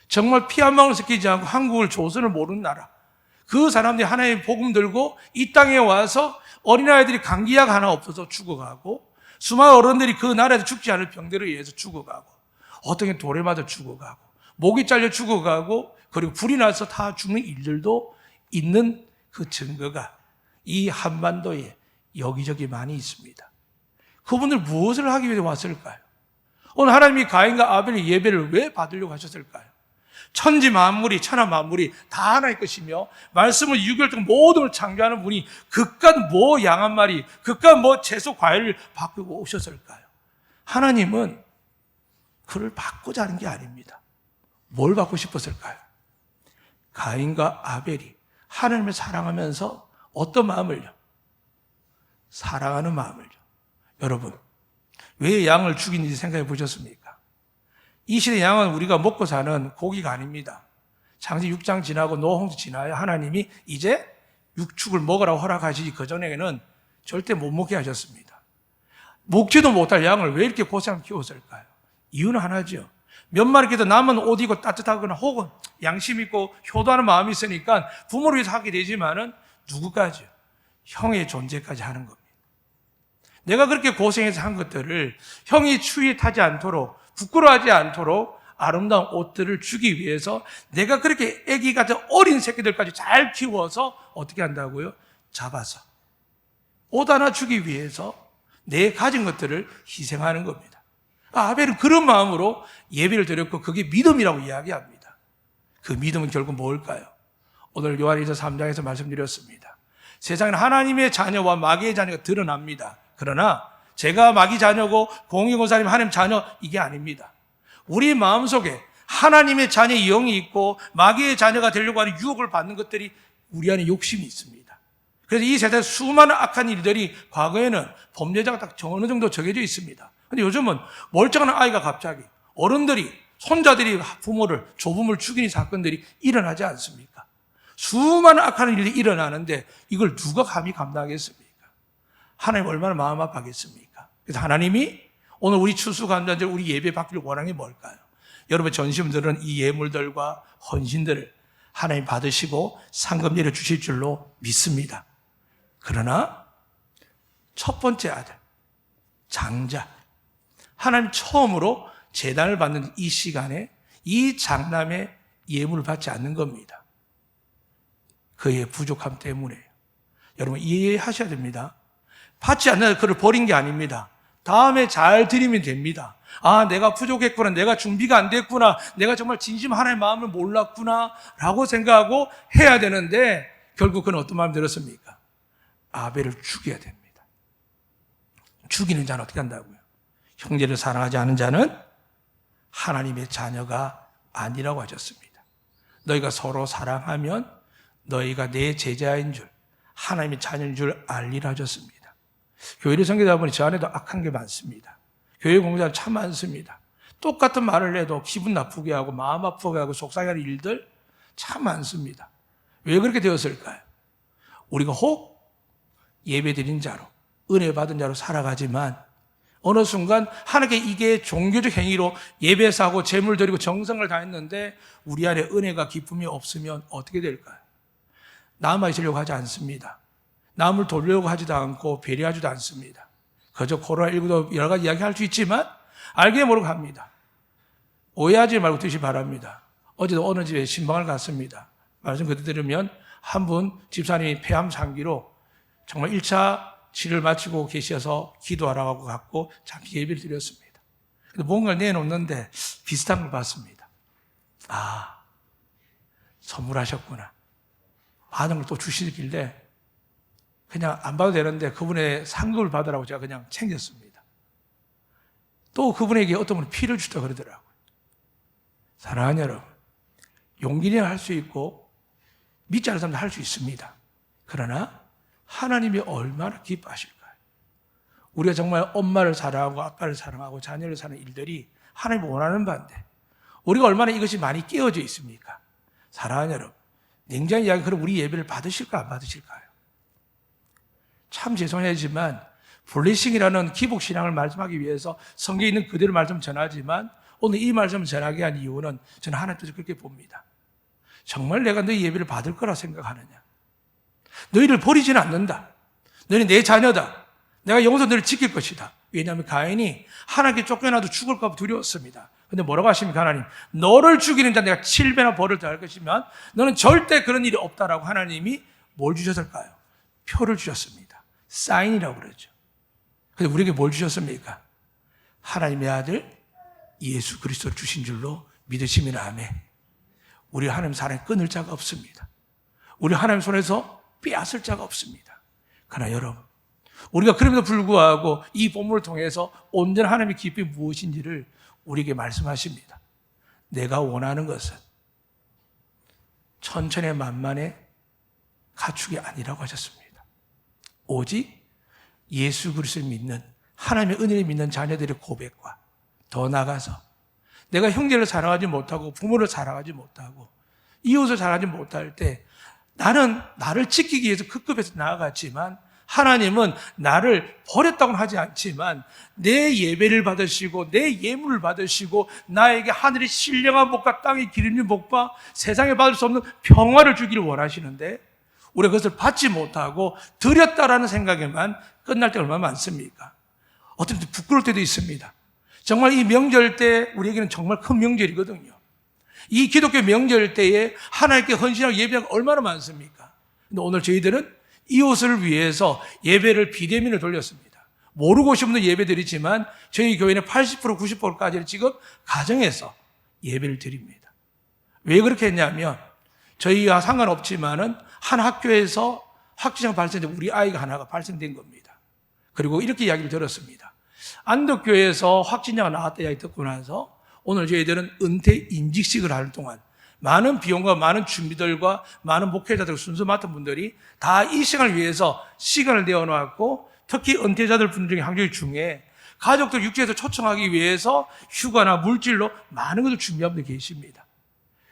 정말 피 한 방울 섞이지 않고 한국을 조선을 모르는 나라. 그 사람들이 하나님의 복음 들고 이 땅에 와서 어린아이들이 감기약 하나 없어서 죽어가고 수많은 어른들이 그 나라에서 죽지 않을 병들에 의해서 죽어가고 어떤 게 돌에 맞아 죽어가고 목이 잘려 죽어가고 그리고 불이 나서 다 죽는 일들도 있는 그 증거가 이 한반도에 여기저기 많이 있습니다. 그분들 무엇을 하기 위해 왔을까요? 오늘 하나님이 가인과 아벨의 예배를 왜 받으려고 하셨을까요? 천지 만물이 천하 만물이 다 하나의 것이며 말씀을 6개월 동안 모든 걸 창조하는 분이 그깟 뭐 양 한 마리 그깟 뭐 채소 과일을 바꾸고 오셨을까요? 하나님은 그를 바꾸자 하는 게 아닙니다. 뭘 받고 싶었을까요? 가인과 아벨이 하나님을 사랑하면서 어떤 마음을요? 사랑하는 마음을요. 여러분, 왜 양을 죽이는지 생각해 보셨습니까? 이 시대 양은 우리가 먹고 사는 고기가 아닙니다. 창세기 6장 지나고 노홍수 지나야 하나님이 이제 육축을 먹으라고 허락하시지 그전에는 절대 못 먹게 하셨습니다. 먹지도 못할 양을 왜 이렇게 고생하며 키웠을까요? 이유는 하나죠. 몇 마리께도 남은 옷 입고 따뜻하거나 혹은 양심 있고 효도하는 마음이 있으니까 부모를 위해서 하게 되지만은 누구까지요? 형의 존재까지 하는 겁니다. 내가 그렇게 고생해서 한 것들을 형이 추위에 타지 않도록 부끄러워하지 않도록 아름다운 옷들을 주기 위해서 내가 그렇게 아기 같은 어린 새끼들까지 잘 키워서 어떻게 한다고요? 잡아서 옷 하나 주기 위해서 내 가진 것들을 희생하는 겁니다. 아벨은 그런 마음으로 예배를 드렸고 그게 믿음이라고 이야기합니다. 그 믿음은 결국 뭘까요? 오늘 요한일서 3장에서 말씀드렸습니다. 세상에는 하나님의 자녀와 마귀의 자녀가 드러납니다. 그러나 제가 마귀 자녀고 공의고사님 하나님 자녀 이게 아닙니다. 우리 마음속에 하나님의 자녀의 영이 있고 마귀의 자녀가 되려고 하는 유혹을 받는 것들이 우리 안에 욕심이 있습니다. 그래서 이 세상에 수많은 악한 일들이 과거에는 범죄자가 딱 어느 정도 정해져 있습니다. 근데 요즘은 멀쩡한 아이가 갑자기 어른들이 손자들이 부모를 조부모를 죽이는 사건들이 일어나지 않습니까? 수많은 악한 일이 일어나는데 이걸 누가 감히 감당하겠습니까? 하나님 얼마나 마음 아파하겠습니까? 그래서 하나님이 오늘 우리 추수감사절 우리 예배 받기를 원하는 게 뭘까요? 여러분 전심들은 이 예물들과 헌신들을 하나님 받으시고 상금 내려주실 줄로 믿습니다. 그러나 첫 번째 아들 장자 하나님 처음으로 제단을 받는 이 시간에 이 장남의 예물을 받지 않는 겁니다. 그의 부족함 때문에요. 여러분 이해하셔야 됩니다. 받지 않는 그를 버린 게 아닙니다. 다음에 잘 드리면 됩니다. 아, 내가 부족했구나. 내가 준비가 안 됐구나. 내가 정말 진심 하나님의 마음을 몰랐구나. 라고 생각하고 해야 되는데 결국 그는 어떤 마음이 들었습니까? 아벨을 죽여야 됩니다. 죽이는 자는 어떻게 한다고요? 형제를 사랑하지 않은 자는 하나님의 자녀가 아니라고 하셨습니다. 너희가 서로 사랑하면 너희가 내 제자인 줄 하나님의 자녀인 줄 알리라 하셨습니다. 교회를 섬기다 보니 저 안에도 악한 게 많습니다. 교회 공자는 참 많습니다. 똑같은 말을 해도 기분 나쁘게 하고 마음 아프게 하고 속상해하는 일들 참 많습니다. 왜 그렇게 되었을까요? 우리가 혹 예배 드린 자로 은혜 받은 자로 살아가지만 어느 순간 하나님께 이게 종교적 행위로 예배사하고 재물 드리고 정성을 다했는데 우리 안에 은혜가 기쁨이 없으면 어떻게 될까요? 남아 있으려고 하지 않습니다. 남을 돌려고 하지도 않고 배려하지도 않습니다. 그저 코로나19도 여러 가지 이야기할 수 있지만 알게 모르고 합니다. 오해하지 말고 드시기 바랍니다. 어제도 어느 집에 신방을 갔습니다. 말씀 그때 들으면 한 분 집사님이 폐암 상기로 정말 1차 치료를 마치고 계셔서 기도하라고 갔고 잠시 예배를 드렸습니다. 근데 뭔가를 내놓는데 비슷한 걸 봤습니다. 아, 선물하셨구나. 받은 걸 또 주시길래 그냥 안 봐도 되는데 그분의 상급을 받으라고 제가 그냥 챙겼습니다. 또 그분에게 어떤 분이 피를 주다 그러더라고요. 사랑하는 여러분, 용기는 할 수 있고 믿지 않는 사람도 할 수 있습니다. 그러나 하나님이 얼마나 기뻐하실까요? 우리가 정말 엄마를 사랑하고 아빠를 사랑하고 자녀를 사랑하는 일들이 하나님이 원하는 바인데 우리가 얼마나 이것이 많이 깨어져 있습니까? 사랑하는 여러분, 냉정히 이야기 그럼 우리 예배를 받으실까 안 받으실까요? 참 죄송하지만 블레싱이라는 기복신앙을 말씀하기 위해서 성경에 있는 그대로 말씀 전하지만 오늘 이 말씀을 전하게 한 이유는 저는 하나님 뜻을 그렇게 봅니다. 정말 내가 너희 예배를 받을 거라 생각하느냐? 너희를 버리지는 않는다. 너희는 내 자녀다. 내가 영원히 너희를 지킬 것이다. 왜냐하면 가인이 하나님께 쫓겨나도 죽을까 봐 두려웠습니다. 근데 뭐라고 하십니까 하나님? 너를 죽이는 자 내가 7배나 벌을 더할 것이면 너는 절대 그런 일이 없다라고 하나님이 뭘 주셨을까요? 표를 주셨습니다. 사인이라고 그러죠. 근데 우리에게 뭘 주셨습니까? 하나님의 아들 예수 그리스도를 주신 줄로 믿으시면 아멘. 우리 하나님 사랑에 끊을 자가 없습니다. 우리 하나님 손에서 빼앗을 자가 없습니다. 그러나 여러분, 우리가 그럼에도 불구하고 이 본문을 통해서 온전한 하나님의 기쁨이 무엇인지를 우리에게 말씀하십니다. 내가 원하는 것은 천천히 만만의 가축이 아니라고 하셨습니다. 오직 예수 그리스도를 믿는 하나님의 은혜를 믿는 자녀들의 고백과 더 나아가서 내가 형제를 사랑하지 못하고 부모를 사랑하지 못하고 이웃을 사랑하지 못할 때 나는 나를 지키기 위해서 그 급에서 나아갔지만 하나님은 나를 버렸다고는 하지 않지만 내 예배를 받으시고 내 예물을 받으시고 나에게 하늘의 신령한 복과 땅의 기름진 복과 세상에 받을 수 없는 평화를 주기를 원하시는데 우리가 그것을 받지 못하고 드렸다라는 생각에만 끝날 때 얼마나 많습니까? 어떤 때 부끄러울 때도 있습니다. 정말 이 명절 때 우리에게는 정말 큰 명절이거든요. 이 기독교 명절 때에 하나님께 헌신하고 예배하고 얼마나 많습니까? 근데 오늘 저희들은 이웃을 위해서 예배를 비대면을 돌렸습니다. 모르고 싶은 예배 드리지만 저희 교회는 80% 90%까지는 지금 가정에서 예배를 드립니다. 왜 그렇게 했냐면 저희와 상관없지만은 한 학교에서 확진자가 발생돼 우리 아이가 하나가 발생된 겁니다. 그리고 이렇게 이야기를 들었습니다. 안덕교에서 확진자가 나왔다 이야기 듣고 나서 오늘 저희들은 은퇴 임직식을 하는 동안 많은 비용과 많은 준비들과 많은 목회자들 순서 맡은 분들이 다 이 시간을 위해서 시간을 내어놓았고 특히 은퇴자들 분 중에 한국 중에 가족들 육지에서 초청하기 위해서 휴가나 물질로 많은 것을 준비한 분들이 계십니다.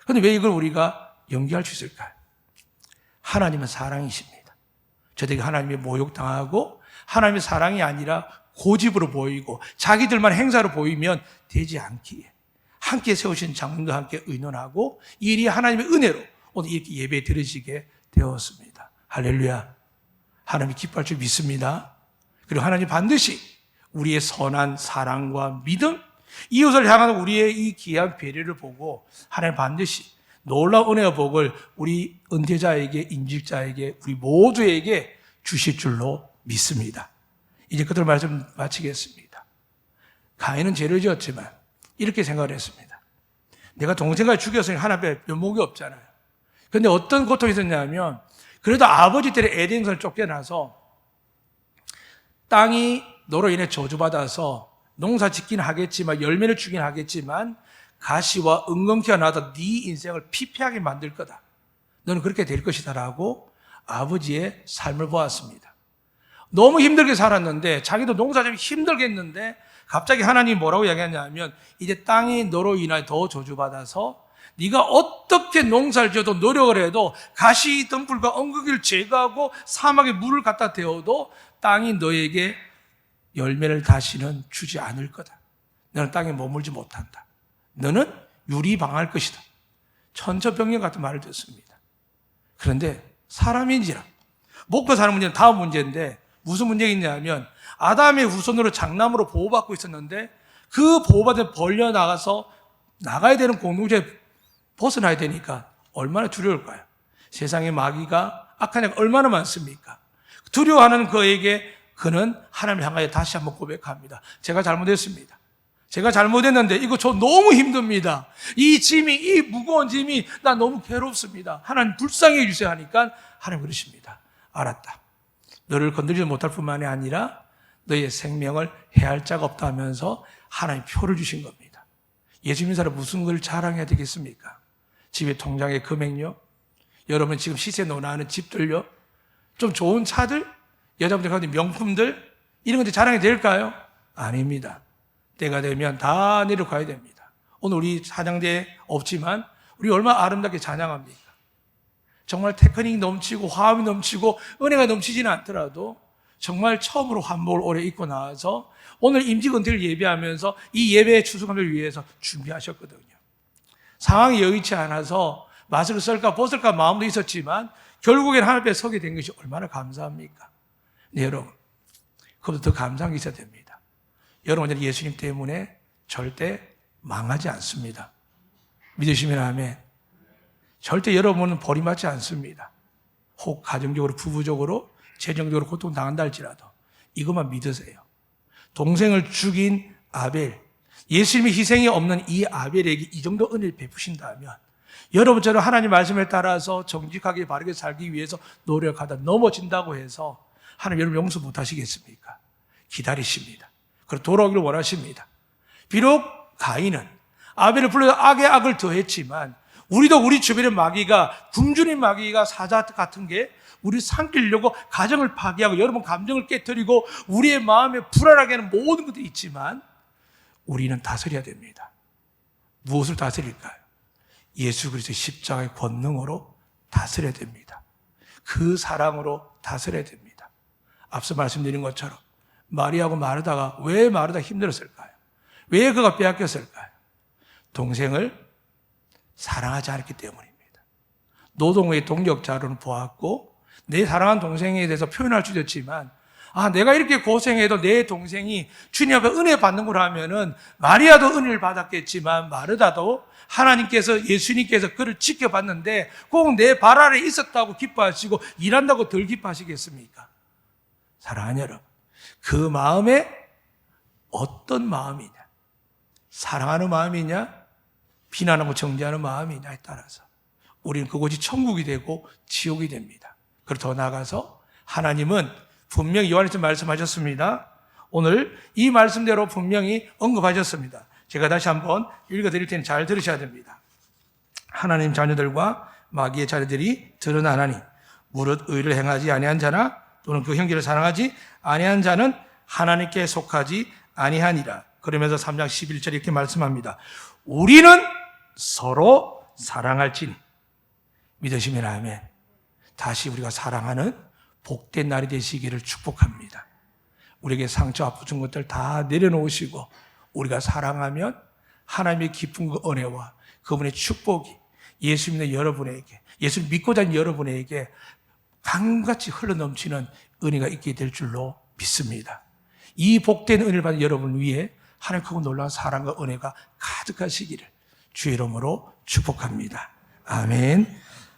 그런데 왜 이걸 우리가 연기할 수 있을까요? 하나님은 사랑이십니다. 저들에게 하나님이 모욕당하고 하나님의 사랑이 아니라 고집으로 보이고 자기들만 행사로 보이면 되지 않기에 함께 세우신 장로님과 함께 의논하고 이 일이 하나님의 은혜로 오늘 이렇게 예배 드리시게 되었습니다. 할렐루야. 하나님이 기뻐할 줄 믿습니다. 그리고 하나님 반드시 우리의 선한 사랑과 믿음, 이웃을 향한 우리의 이 귀한 배려를 보고 하나님 반드시 놀라운 은혜와 복을 우리 은퇴자에게, 임직자에게, 우리 모두에게 주실 줄로 믿습니다. 이제 그들 말씀 마치겠습니다. 가인은 죄를 지었지만 이렇게 생각을 했습니다. 내가 동생을 죽였으니 하나님의 면목이 없잖아요. 그런데 어떤 고통이 있었냐면 그래도 아버지 때문에 에덴성을 쫓겨나서 땅이 너로 인해 저주받아서 농사 짓긴 하겠지만 열매를 주긴 하겠지만 가시와 은건키가 나서 네 인생을 피폐하게 만들 거다. 너는 그렇게 될 것이다 라고 아버지의 삶을 보았습니다. 너무 힘들게 살았는데 자기도 농사 좀 힘들겠는데 갑자기 하나님이 뭐라고 이야기하냐면 이제 땅이 너로 인하여 더 저주받아서 네가 어떻게 농사를 지어도 노력을 해도 가시 등불과 엉겅퀴를 제거하고 사막에 물을 갖다 대어도 땅이 너에게 열매를 다시는 주지 않을 거다. 너는 땅에 머물지 못한다. 너는 유리방할 것이다. 천처병력 같은 말을 듣습니다. 그런데 사람인지라 먹고 사는 문제는 다음 문제인데 무슨 문제가 있냐면 아담의 후손으로 장남으로 보호받고 있었는데 그 보호받은 벌려나가서 나가야 되는 공동체에 벗어나야 되니까 얼마나 두려울까요? 세상에 마귀가 악한 자가 얼마나 많습니까? 두려워하는 그에게 그는 하나님을 향하여 다시 한번 고백합니다. 제가 잘못했습니다. 제가 잘못했는데 이거 저 너무 힘듭니다. 이 무거운 짐이 나 너무 괴롭습니다. 하나님 불쌍히 해주세요 하니까 하나님 그러십니다. 알았다. 너를 건드리지 못할 뿐만이 아니라 너의 생명을 해할 자가 없다 하면서 하나님 표를 주신 겁니다. 예수 믿는 사람 무슨 걸 자랑해야 되겠습니까? 집에 통장에 금액요? 여러분 지금 시세 논하는 집들요? 좀 좋은 차들? 여자분들 가운데 명품들? 이런 것들 자랑이 될까요? 아닙니다. 때가 되면 다 내려가야 됩니다. 오늘 우리 찬양대에 없지만 우리 얼마나 아름답게 찬양합니까? 정말 테크닉이 넘치고 화음이 넘치고 은혜가 넘치지는 않더라도 정말 처음으로 한복을 오래 입고 나와서 오늘 임직은퇴를 예배하면서 이 예배의 추수감을 위해서 준비하셨거든요. 상황이 여의치 않아서 마스크를 쓸까 벗을까 마음도 있었지만 결국엔 하나님 앞에 서게 된 것이 얼마나 감사합니까? 네, 여러분, 그것보다 더 감사한 게 있어야 됩니다. 여러분은 예수님 때문에 절대 망하지 않습니다. 믿으시면 아멘. 절대 여러분은 버림받지 않습니다. 혹 가정적으로 부부적으로 재정적으로 고통당한다 할지라도 이것만 믿으세요. 동생을 죽인 아벨, 예수님의 희생이 없는 이 아벨에게 이 정도 은혜를 베푸신다면 여러분처럼 하나님 말씀에 따라서 정직하게 바르게 살기 위해서 노력하다 넘어진다고 해서 하나님 여러분 용서 못하시겠습니까? 기다리십니다. 그리고 돌아오기를 원하십니다. 비록 가인은 아벨을 불러서 악에 악을 더했지만 우리도 우리 주변의 마귀가 굶주린 마귀가 사자 같은 게 우리 삼키려고 가정을 파괴하고 여러분 감정을 깨뜨리고 우리의 마음에 불안하게 하는 모든 것들이 있지만 우리는 다스려야 됩니다. 무엇을 다스릴까요? 예수 그리스도의 십자가의 권능으로 다스려야 됩니다. 그 사랑으로 다스려야 됩니다. 앞서 말씀드린 것처럼 마리아하고 마르다가 왜 마르다가 힘들었을까요? 왜 그가 빼앗겼을까요? 동생을 사랑하지 않았기 때문입니다. 노동의 동력자로는 보았고 내 사랑한 동생에 대해서 표현할 수 있었지만 내가 이렇게 고생해도 내 동생이 주님 앞에 은혜 받는 걸 하면은 마리아도 은혜를 받았겠지만 마르다도 하나님께서 예수님께서 그를 지켜봤는데 꼭 내 발 아래 있었다고 기뻐하시고 일한다고 덜 기뻐하시겠습니까? 사랑하는 여러분, 그 마음에 어떤 마음이냐? 사랑하는 마음이냐? 비난하고 정죄하는 마음이냐에 따라서 우리는 그곳이 천국이 되고 지옥이 됩니다. 그리고 더 나아가서 하나님은 분명히 요한에서 말씀하셨습니다. 오늘 이 말씀대로 분명히 언급하셨습니다. 제가 다시 한번 읽어드릴 테니 잘 들으셔야 됩니다. 하나님 자녀들과 마귀의 자녀들이 드러나나니 무릇 의를 행하지 아니한 자나 또는 그 형제를 사랑하지 아니한 자는 하나님께 속하지 아니하니라. 그러면서 3장 11절에 이렇게 말씀합니다. 우리는 서로 사랑할지니. 믿으시면 아멘. 다시 우리가 사랑하는 복된 날이 되시기를 축복합니다. 우리에게 상처 아픈 것들 다 내려놓으시고 우리가 사랑하면 하나님의 깊은 그 은혜와 그분의 축복이 예수 믿는 여러분에게, 예수를 믿고 다니는 여러분에게 강같이 흘러넘치는 은혜가 있게 될 줄로 믿습니다. 이 복된 은혜를 받는 여러분 위해 하나님 크고 놀라운 사랑과 은혜가 가득하시기를 주의 이름으로 축복합니다. 아멘.